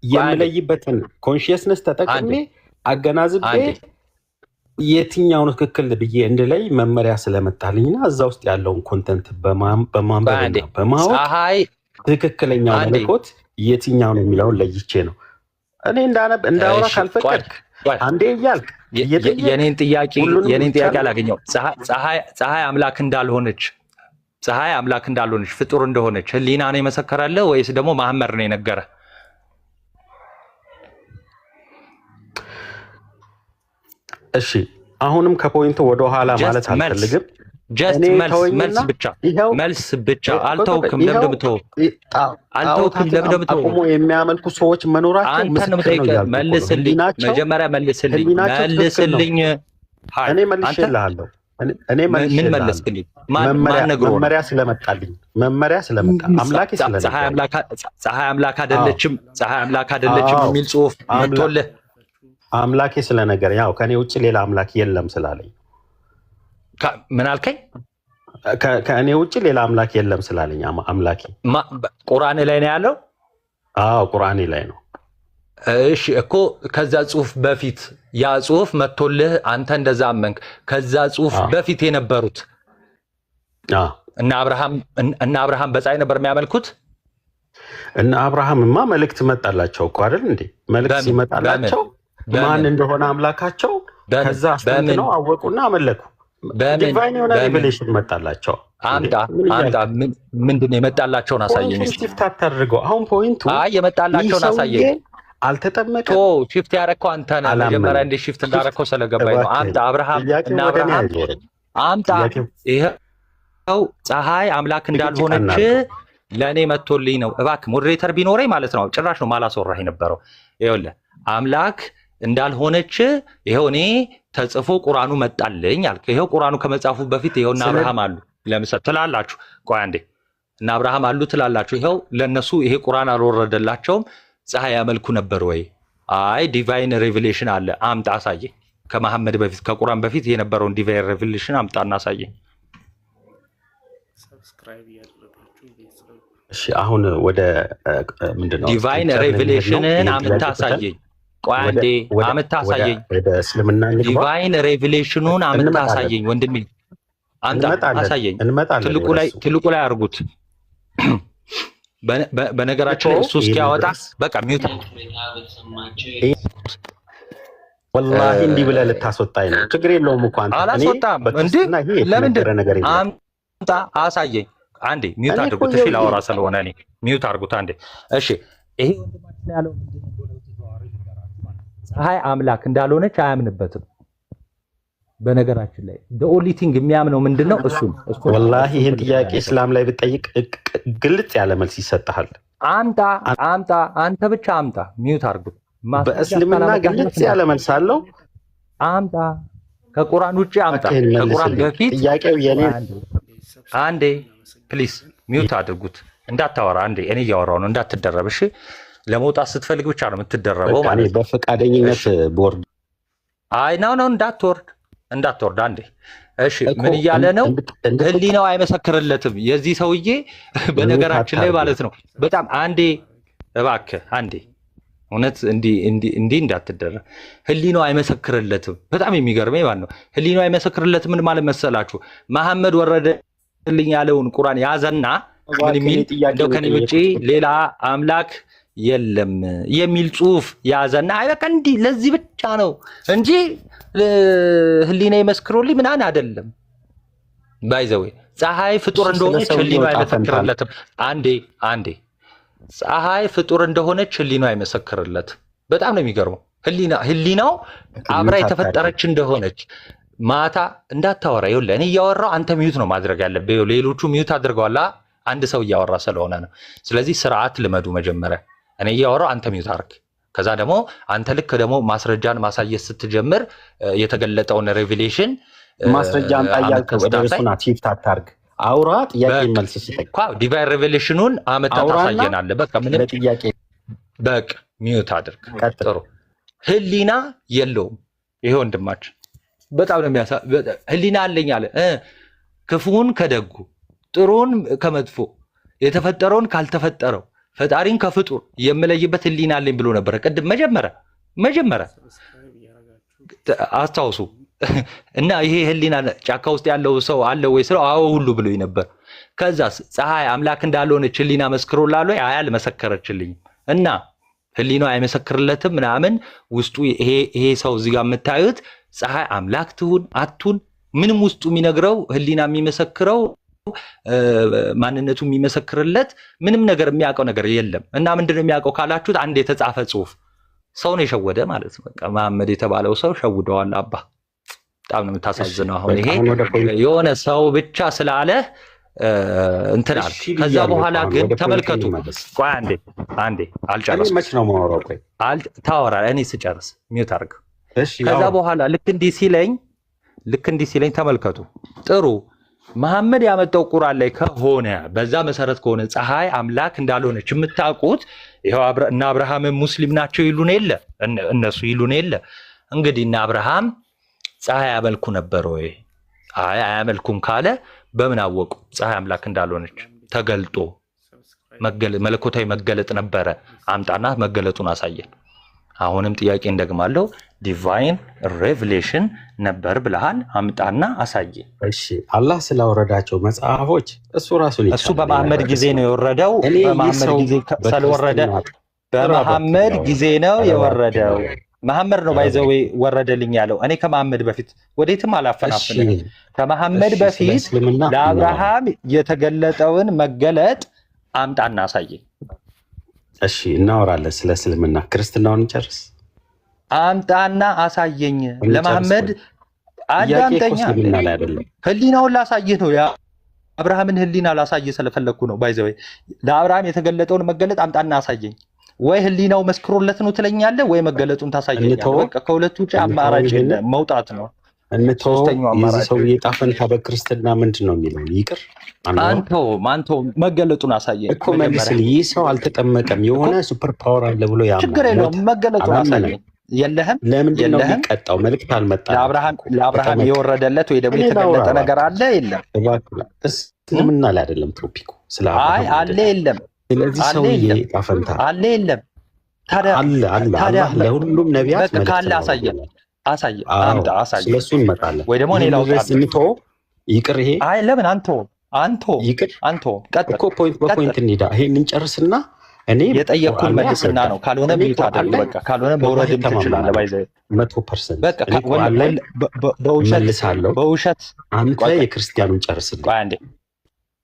የምለይበትን ኮንሽየስነስ ተጠቅሜ አገናዝቤ የትኛውን ትክክል ብዬ እንድለይ መመሪያ ስለመጣልኝና እዛ ውስጥ ያለውን ኮንተንት በማንበብና በማወቅ ትክክለኛው መልእኮት የትኛው ነው የሚለውን ለይቼ ነው እኔ እንዳወራ ካልፈቀድክ አንዴ እያልክ የኔን ጥያቄ አላገኘው። ፀሐይ አምላክ እንዳልሆነች ፍጡር እንደሆነች ህሊና ነው የመሰከረልህ ወይስ ደግሞ መሐመድ ነው የነገረ? እሺ አሁንም ከፖይንቱ ወደ ኋላ ማለት አልፈልግም። ጀስት መልስ ብቻ አልተውክም። ለምደምተው አቁሞ የሚያመልኩ ሰዎች መኖራቸው ምስክር ነው። መልስልኝ፣ መጀመሪያ መልስልኝ። እኔ መልሼልሃለሁ። ምን መለስክልኝ? መመሪያ ስለመጣልኝ አምላኬ ፀሐይ አምላክ አይደለችም የሚል ጽሑፍ መጥቶልህ አምላኬ ስለነገር ያው ከኔ ውጭ ሌላ አምላክ የለም ስላለኝ ምን አልከኝ? ከእኔ ውጭ ሌላ አምላክ የለም ስላለኝ አምላኬ ቁርአን ላይ ነው ያለው። አዎ ቁርአን ላይ ነው። እሺ እኮ ከዛ ጽሑፍ በፊት ያ ጽሑፍ መጥቶልህ አንተ እንደዛ አመንክ። ከዛ ጽሑፍ በፊት የነበሩት እና አብርሃም በፀሐይ ነበር የሚያመልኩት። እና አብርሃምማ መልእክት መጣላቸው እኮ አይደል እንዴ? መልእክት ሲመጣላቸው ማን እንደሆነ አምላካቸው ከዛ አስተንትነው አወቁና አመለኩ። ዲቫይን የሆነ ሪቨሌሽን መጣላቸው። አምጣ ምንድን ነው የመጣላቸውን አሳየኝ እስቲ። ሽፍት አታድርገው። አሁን ፖይንቱ የመጣላቸውን አሳየኝ። አልተጠመቀም። ሽፍት ያደረከው አንተ ነህ። መጀመሪያ እንደ ሽፍት እንዳደረከው ስለገባኝ ነው። አምጣ አብርሃም አምጣ። ይኸው ፀሐይ አምላክ እንዳልሆነች ለእኔ መጥቶልኝ ነው። እባክህ ሞዴሬተር ቢኖረኝ ማለት ነው ጭራሽ ነው ማላስወራህ የነበረው። ይኸውልህ አምላክ እንዳልሆነች ይኸው እኔ ተጽፎ ቁርአኑ መጣልኝ አልክ። ይኸው ቁርአኑ ከመጻፉ በፊት ይኸውና አብርሃም አሉ ለምሳሌ ትላላችሁ። ቆይ አንዴ እና አብርሃም አሉ ትላላችሁ። ይኸው ለነሱ ይሄ ቁርአን አልወረደላቸውም። ፀሐይ ያመልኩ ነበር ወይ? አይ ዲቫይን ሬቨሌሽን አለ። አምጣ አሳየኝ። ከመሐመድ በፊት ከቁርአን በፊት የነበረውን ዲቫይን ሬቨሌሽን አምጣና አሳየኝ። እሺ አሁን ወደ ምንድነው ዲቫይን ሬቨሌሽንን አምጥታ አሳየኝ። ቆይ አንዴ አምጥታ አሳየኝ። ወደ እስልምና እንግባ። ዲቫይን ሬቨሌሽኑን አምጥታ አሳየኝ ወንድሜ፣ አምጣ አሳየኝ። ትልቁ ላይ አድርጉት። በነገራችን ላይ እሱ እስኪያወጣ በቃ ሚውት። ወላሂ እንዲህ ብለህ ልታስወጣኝ ነው። ችግር የለውም እኮ አንተ። አላስወጣም እንዴ? ለምንድን አምጣ አሳየኝ። አንዴ ሚውት አድርጉት። እሺ ላወራ ስለሆነ እኔ ሚውት አድርጉት አንዴ። እሺ ይሄ ወንድማችን ያለው ፀሐይ አምላክ እንዳልሆነች አያምንበትም። በነገራችን ላይ ኦንሊ ቲንግ የሚያምነው ምንድነው? እሱ ወላሂ ይሄን ጥያቄ እስላም ላይ ብትጠይቅ ግልጽ ያለ መልስ ይሰጥሃል። አምጣ አንተ ብቻ አምጣ። ሚውት አድርጉት። በእስልምና ግልጽ ያለ መልስ አለው። አምጣ። ከቁርአን ውጪ አምጣ። ከቁርአን በፊት ጥያቄው የኔ አንዴ ፕሊስ ሚውት አድርጉት። እንዳታወራ አንዴ እኔ እያወራሁ ነው፣ እንዳትደረብ። እሺ ለመውጣት ስትፈልግ ብቻ ነው የምትደረበው ማለት ነው። በፈቃደኝነት ቦርድ አይ ነው እንዳትወርድ አንዴ። እሺ ምን እያለ ነው? ህሊናው አይመሰክርለትም የዚህ ሰውዬ። በነገራችን ላይ ማለት ነው በጣም አንዴ እባክህ አንዴ እውነት እንዲህ እንዳትደረግ። ህሊናው አይመሰክርለትም። በጣም የሚገርመኝ ማለት ነው ህሊናው አይመሰክርለትም ምን ማለት መሰላችሁ? መሐመድ ወረደልኝ ያለውን ቁርአን ያዘና ምን የሚል እንደው ከኔ ውጪ ሌላ አምላክ የለም የሚል ጽሁፍ ያዘና አይ በቃ እንዲህ ለዚህ ብቻ ነው እንጂ ህሊና ይመስክሩልኝ ምናምን አይደለም። ባይዘዌ ፀሐይ ፍጡር እንደሆነች ህሊናው አይመሰክርለትም። አንዴ ፀሐይ ፍጡር እንደሆነች ህሊናው አይመሰክርለትም። በጣም ነው የሚገርመው። ህሊናው አብራ የተፈጠረች እንደሆነች ማታ እንዳታወራ። ይኸውልህ እኔ እያወራሁ አንተ ሚዩት ነው ማድረግ ያለብህ። ሌሎቹ ሚዩት አድርገዋል። አንድ ሰው እያወራ ስለሆነ ነው። ስለዚህ ስርዓት ልመዱ መጀመሪያ። እኔ እያወራሁ አንተ ሚዩት አድርግ። ከዛ ደግሞ አንተ ልክ ደግሞ ማስረጃን ማሳየት ስትጀምር የተገለጠውን ሬቪሌሽን ማስረጃን ታያልከ ወደ እሱና ቲፍት አታርግ። አውራ ጥያቄ መልስ ሲጠይቅ ዲቫይን ሬቪሌሽኑን አመጣ ታሳየናለህ። በቃ ምንም ለጥያቄ በቃ ሚዩት አድርግ። ጥሩ ህሊና የለውም ይሄ ወንድማችን። በጣም ነው ህሊና አለኝ አለ። ክፉን ከደጉ ጥሩን ከመጥፎ የተፈጠረውን ካልተፈጠረው ፈጣሪን ከፍጡር የምለይበት ህሊና አለኝ ብሎ ነበር ቅድም መጀመሪያ አስታውሱ። እና ይሄ ህሊና ጫካ ውስጥ ያለው ሰው አለ ወይ ስለው አዎ ሁሉ ብሎኝ ነበር። ከዛስ ፀሐይ አምላክ እንዳልሆነች ህሊና መስክሮላል ወይ? አይ አልመሰከረችልኝም። እና ህሊናው አይመሰክርለትም ምናምን ውስጡ ይሄ ሰው እዚህ ጋር የምታዩት ፀሐይ አምላክ ትሁን አቱን ምንም ውስጡ የሚነግረው ህሊና የሚመሰክረው ማንነቱ የሚመሰክርለት ምንም ነገር የሚያውቀው ነገር የለም። እና ምንድነው የሚያውቀው ካላችሁት አንድ የተጻፈ ጽሁፍ ሰውን የሸወደ ማለት ነው። በቃ መሐመድ የተባለው ሰው ሸውደዋል አባ። በጣም ነው የምታሳዝነው። አሁን ይሄ የሆነ ሰው ብቻ ስላለ እንትን አለ። ከዛ በኋላ ግን ተመልከቱ። ቆይ አንዴ አልጨረስኩም። መች ነው የማወራው? ቆይ ታወራለህ እኔ ስጨርስ ሚውት አድርግ። ከዛ በኋላ ልክ እንዲህ ሲለኝ ተመልከቱ። ጥሩ መሐመድ ያመጣው ቁርአን ላይ ከሆነ በዛ መሰረት ከሆነ ፀሐይ አምላክ እንዳልሆነች የምታውቁት ይሄው እና አብርሃም ሙስሊም ናቸው ይሉን የለ እነሱ ይሉን የለ። እንግዲህ እና አብርሃም ፀሐይ ያመልኩ ነበር ወይ? አይ አያመልኩም ካለ በምን አወቁ ፀሐይ አምላክ እንዳልሆነች? ተገልጦ መለኮታዊ መገለጥ ነበረ። አምጣና መገለጡን አሳየን። አሁንም ጥያቄ እንደግማለሁ። ዲቫይን ሬቨሌሽን ነበር ብለሃል፣ አምጣና አሳየን። እሺ አላህ ስላወረዳቸው መጽሐፎች እሱ በመሐመድ ጊዜ ነው የወረደው። በመሐመድ ጊዜ ስለወረደ በመሐመድ ጊዜ ነው የወረደው። መሐመድ ነው ባይዘው ወረደልኝ ያለው። እኔ ከመሐመድ በፊት ወዴትም አላፈናፍንም። ከመሐመድ በፊት ለአብርሃም የተገለጠውን መገለጥ አምጣና አሳየኝ። እሺ እናወራለን ስለ እስልምና። ክርስትናውን እንጨርስ። አምጣና አሳየኝ። ለመሐመድ አዳምጠኛ። ህሊናውን ላሳየህ ነው። የአብርሃምን ህሊና ላሳየህ ስለፈለግኩ ነው። ባይዘው ለአብርሃም የተገለጠውን መገለጥ አምጣና አሳየኝ። ወይ ህሊናው መስክሮለት ነው ትለኛለህ፣ ወይ መገለጡን ታሳየኛለህ። በቃ ከሁለቱ ውጪ አማራጭ መውጣት ነው። ሶስተኛው አማራጭ ሰው የጣፈንታ በክርስትና ምንድን ነው የሚለው ይቅር። አንተው መገለጡን አሳየኝ እኮ መልስልኝ። ይህ ሰው አልተጠመቀም የሆነ ሱፐር ፓወር አለ ብሎ ያምናል። ችግር የለውም መገለጡን አሳየኝ። የለህም ለምንድን ነው የሚቀጣው? መልእክት አልመጣም። ለአብርሃም የወረደለት ወይ ደግሞ የተገለጠ ነገር አለ የለም? እስልምና ላይ አይደለም ቶፒኩ። ስለ አይ አለ የለም። ስለዚህ ሰውዬ ታፈንታ አለ የለም። ታዲያ አላህ ለሁሉም ነቢያት መልእክት ካለ አሳየን። አምጣ አሳየን። ስለሱ እንመጣለን ወይ ደግሞ እኔ ላውጣ። ይቅር ይሄ አይ ለምን አንቶ ይቅር አንቶ ቀጥ እኮ ፖይንት በፖይንት እንሂዳ። ይሄን እንጨርስና እኔ የጠየቅኩን መልስና ነው። ካልሆነ ሚዩት አድርግ በቃ። ካልሆነ መውረድም ትችላለህ። ባይዘ 100% በቃ በውሸት አንተ የክርስቲያኑን ጨርስልኝ። ቆይ አንዴ።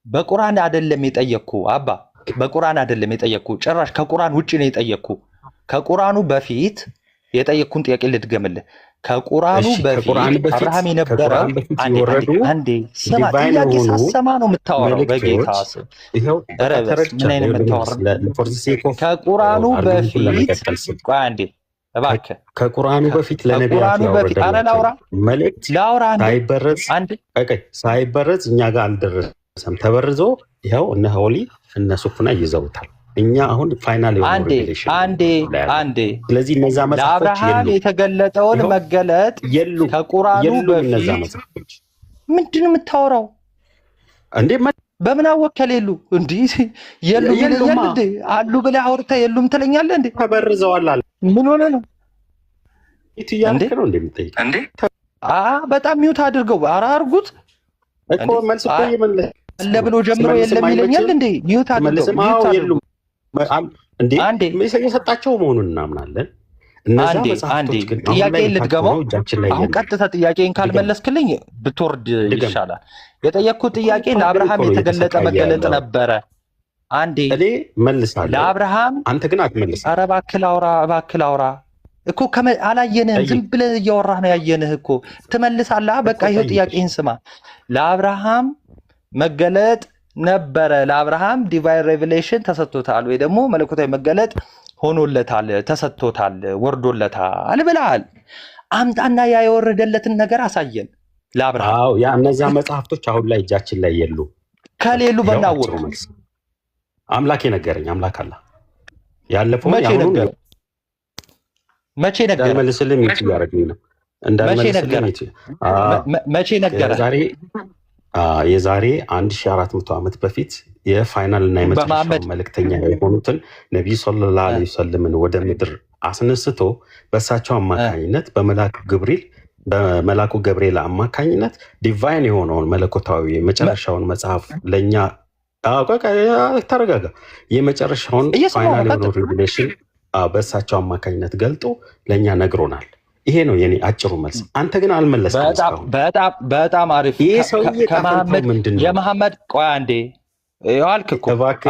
በቁርአን አይደለም የጠየቅኩ አባ፣ በቁርአን አይደለም የጠየቅኩ። ጭራሽ ከቁርአን ውጪ ነው የጠየቅኩ። ከቁርአኑ በፊት የጠየቅኩን ጥያቄ ልድገምልህ። ከቁርአኑ በፊት አብርሃም የነበረው አንዴ ስማ፣ ጥያቄ ሳሰማ ነው የምታወራው። በጌታ ስም ምን አይነት የምታወራው? ከቁርአኑ በፊት ቆይ አንዴ እባክህ። ከቁርአኑ በፊት ለነቢያቱ ያወረደ መልእክት ሳይበረዝ እኛ ጋር አልደረሰም። ተበርዞ ይኸው እነ ሆሊ እነ ሱፍና ይዘውታል። እኛ አሁን ፋይናል አንዴ ስለዚህ እነዛ መጽሐፎች ለአብርሃም የተገለጠውን መገለጥ ከቁርአኑ በፊት ምንድን ነው የምታወራው እንዴ? በምን አወከለ? የሉ እንዴ የሉ ይለኛል እንዴ? አሉ ብለህ አውርተህ የሉም ትለኛለህ እንዴ? ተበርዘዋል አለ። ምን ሆነ ነው እንዴ ነው እንደምትጠይቅ እንዴ? በጣም ሚውት አድርገው። ኧረ አድርጉት እኮ መልስ እኮ ይመለስ አለ ብሎ ጀምሮ የለም ይለኛል እንዴ? ሚውት አድርገው እንዴ የሰጣቸው መሆኑን እናምናለን። አንዴ ጥያቄ ልትገባው። አሁን ቀጥታ ጥያቄን ካልመለስክልኝ ብትወርድ ይሻላል። የጠየቅኩት ጥያቄ ለአብርሃም የተገለጠ መገለጥ ነበረ። አንዴ እኔ መልሳለሁ ለአብርሃም፣ አንተ ግን አትመልስም። ኧረ እባክህ ላውራ እኮ አላየንህም። ዝም ብለህ እያወራህ ነው ያየንህ እኮ። ትመልሳለህ። በቃ ይኸው ጥያቄህን ስማ። ለአብርሃም መገለጥ ነበረ። ለአብርሃም ዲቫይን ሬቨሌሽን ተሰጥቶታል ወይ ደግሞ መለኮታዊ መገለጥ ሆኖለታል፣ ተሰጥቶታል፣ ወርዶለታል ብለሃል። አምጣና ያ የወረደለትን ነገር አሳየን ለአብርሃም። ያ እነዚያ መጽሐፍቶች አሁን ላይ እጃችን ላይ የሉ። ከሌሉ በናወቅ አምላክ የነገረኝ አምላክ አለ። ያለፈው መቼ ነገረ? መልስልኝ ያደረግኝ ነው መቼ ነገረ? የዛሬ 1400 ዓመት በፊት የፋይናል እና የመጨረሻው መልእክተኛ የሆኑትን ነቢዩ ሰለላሁ ዐለይሂ ወሰለምን ወደ ምድር አስነስቶ በእሳቸው አማካኝነት በመላኩ ገብርኤል አማካኝነት ዲቫይን የሆነውን መለኮታዊ የመጨረሻውን መጽሐፍ ለእኛ ተረጋጋ፣ የመጨረሻውን ፋይናል የሆነው ሬቪሌሽን በእሳቸው አማካኝነት ገልጦ ለእኛ ነግሮናል። ይሄ ነው የኔ አጭሩ መልስ። አንተ ግን አልመለስክም። በጣም አሪፍ። ይሄ ሰውዬ ከመሐመድ ምንድነው? የመሐመድ ቆይ አንዴ ያልክ እኮ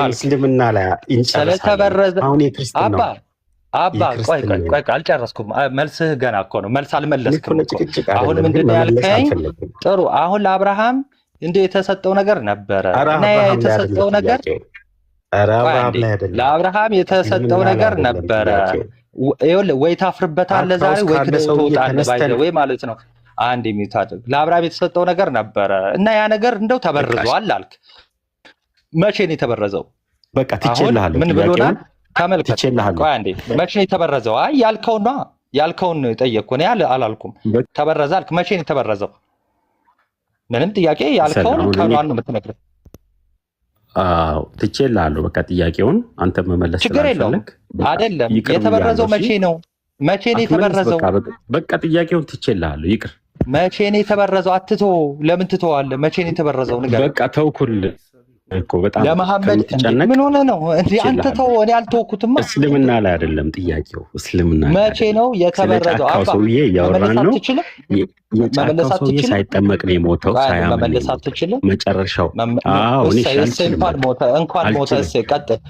እስልምና ላይ ስለተበረዘ አሁን የክርስትና አባ ቆይ አልጨረስኩም። መልስህ ገና እኮ ነው። መልስ አልመለስክም እኮ። አሁን ምንድነው ያልከኝ? ጥሩ። አሁን ለአብርሃም የተሰጠው ነገር ነበረ እና የተሰጠው ነገር ለአብርሃም የተሰጠው ነገር ነበረ። ወይ ታፍርበታለህ ዛሬ ወይ ትወጣለህ ባይዘ ወይ ማለት ነው። አንድ የሚታደግ ለአብርሃም የተሰጠው ነገር ነበረ እና ያ ነገር እንደው ተበርዟል አልክ። መቼ ነው የተበረዘው? በቃ ትችላለህ። ምን ብሎናል? ተመልከት። ቆይ አንዴ መቼ ነው የተበረዘው? አይ ያልከውን ነው የጠየቅኩህ እኔ አላልኩም። ተበረዘ አልክ። መቼ ነው የተበረዘው? ምንም ጥያቄ ያልከውን ቀኗን ነው የምትነግረኝ። ትችላለህ። በቃ ጥያቄውን አንተ መመለስ ችግር የለውም። አይደለም የተበረዘው መቼ ነው? መቼ ነው የተበረዘው? በቃ ጥያቄውን ትችላለህ። ይቅር። መቼ ነው የተበረዘው? አትተው። ለምን ትተዋለህ? መቼ ነው የተበረዘው? ንገረኝ። በቃ ተውኩልህ እኮ በጣም ለመሐመድ ምን ሆነ ነው እንዴ? አንተ ተው። እኔ አልተውኩትም። እስልምና ላይ አይደለም ጥያቄው። እስልምና መቼ ነው የተበረዘው? አባ ሰውዬ እያወራን ነው። መመለስ አትችልም። ሳይጠመቅ ነው የሞተው። መመለስ አትችልም። መጨረሻው እንኳን ሞተ። ቀጥል።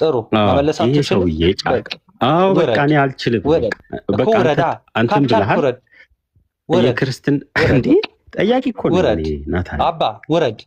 ጥሩ። መመለስ አትችልም። በቃ እኔ አልችልም። በቃ አንተም ብለሃል። የክርስትን እንዴ ጠያቂ እኮ ነው ናታን። አባ ውረድ